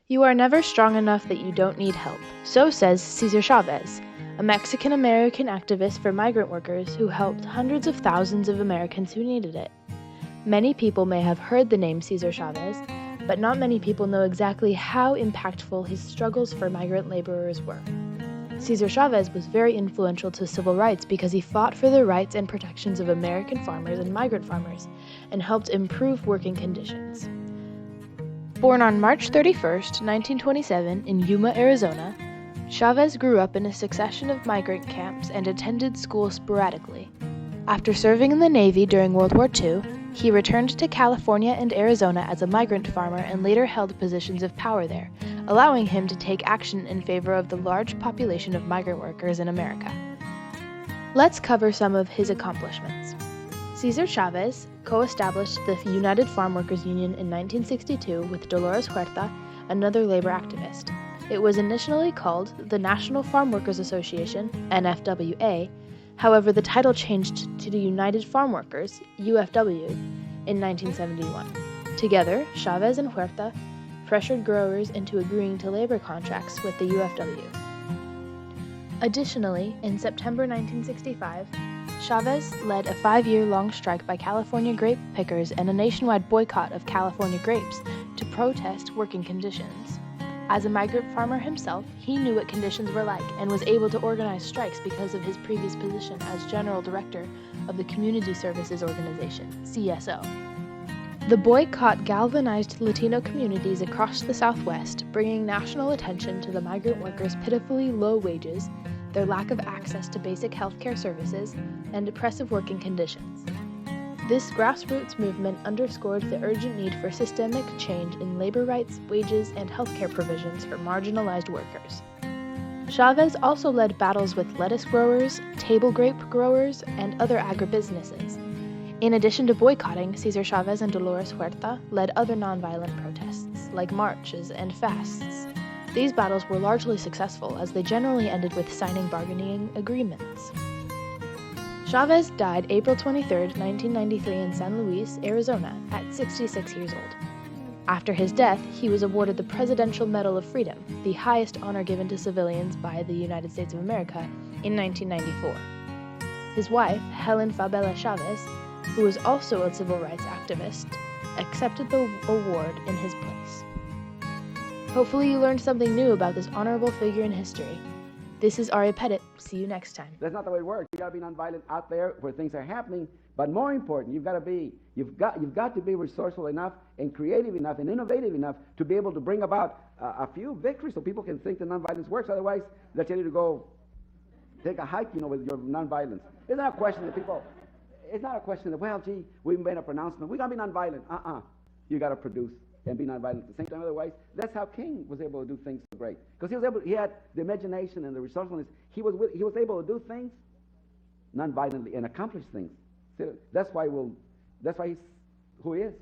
You are never strong enough that you don't need help. So says Cesar Chavez, a Mexican-American activist for migrant workers who helped hundreds of thousands of Americans who needed it. Many people may have heard the name Cesar Chavez, but not many people know exactly how impactful his struggles for migrant laborers were. Cesar Chavez was very influential to civil rights because he fought for the rights and protections of American farmers and migrant farmers and helped improve working conditions. Born on March 31, 1927, in Yuma, Arizona, Chavez grew up in a succession of migrant camps and attended school sporadically. After serving in the Navy during World War II, he returned to California and Arizona as a migrant farmer and later held positions of power there, allowing him to take action in favor of the large population of migrant workers in America. Let's cover some of his accomplishments. Cesar Chavez co-established the United Farm Workers Union in 1962 with Dolores Huerta, another labor activist. It was initially called the National Farm Workers Association, NFWA. However, the title changed to the United Farm Workers, UFW, in 1971. Together, Chavez and Huerta pressured growers into agreeing to labor contracts with the UFW. Additionally, in September 1965, Chavez led a 5-year-long strike by California grape pickers and a nationwide boycott of California grapes to protest working conditions. As a migrant farmer himself, he knew what conditions were like and was able to organize strikes because of his previous position as General Director of the Community Services Organization, CSO. The boycott galvanized Latino communities across the Southwest, bringing national attention to the migrant workers' pitifully low wages, their lack of access to basic healthcare services, and oppressive working conditions. This grassroots movement underscored the urgent need for systemic change in labor rights, wages, and healthcare provisions for marginalized workers. Chavez also led battles with lettuce growers, table grape growers, and other agribusinesses. In addition to boycotting, Cesar Chavez and Dolores Huerta led other nonviolent protests, like marches and fasts. These battles were largely successful, as they generally ended with signing bargaining agreements. Chavez died April 23, 1993 in San Luis, Arizona, at 66 years old. After his death, he was awarded the Presidential Medal of Freedom, the highest honor given to civilians by the United States of America, in 1994. His wife, Helen Fabela Chavez, who was also a civil rights activist, accepted the award in his place. Hopefully you learned something new about this honorable figure in history. This is Aria Pettit. See you next time. That's not the way it works. You got to be nonviolent out there where things are happening. But more important, you've got to be resourceful enough and creative enough and innovative enough to be able to bring about a few victories so people can think that nonviolence works. Otherwise, they'll tell you to go take a hike, with your nonviolence. It's not a question that people. It's not a question that, well, gee, we made a pronouncement. We're gonna be nonviolent. You got to produce and be nonviolent at the same time. Otherwise, that's how King was able to do things so great, because he had the imagination and the resourcefulness. He was able to do things nonviolently and accomplish things. So that's why he's who he is.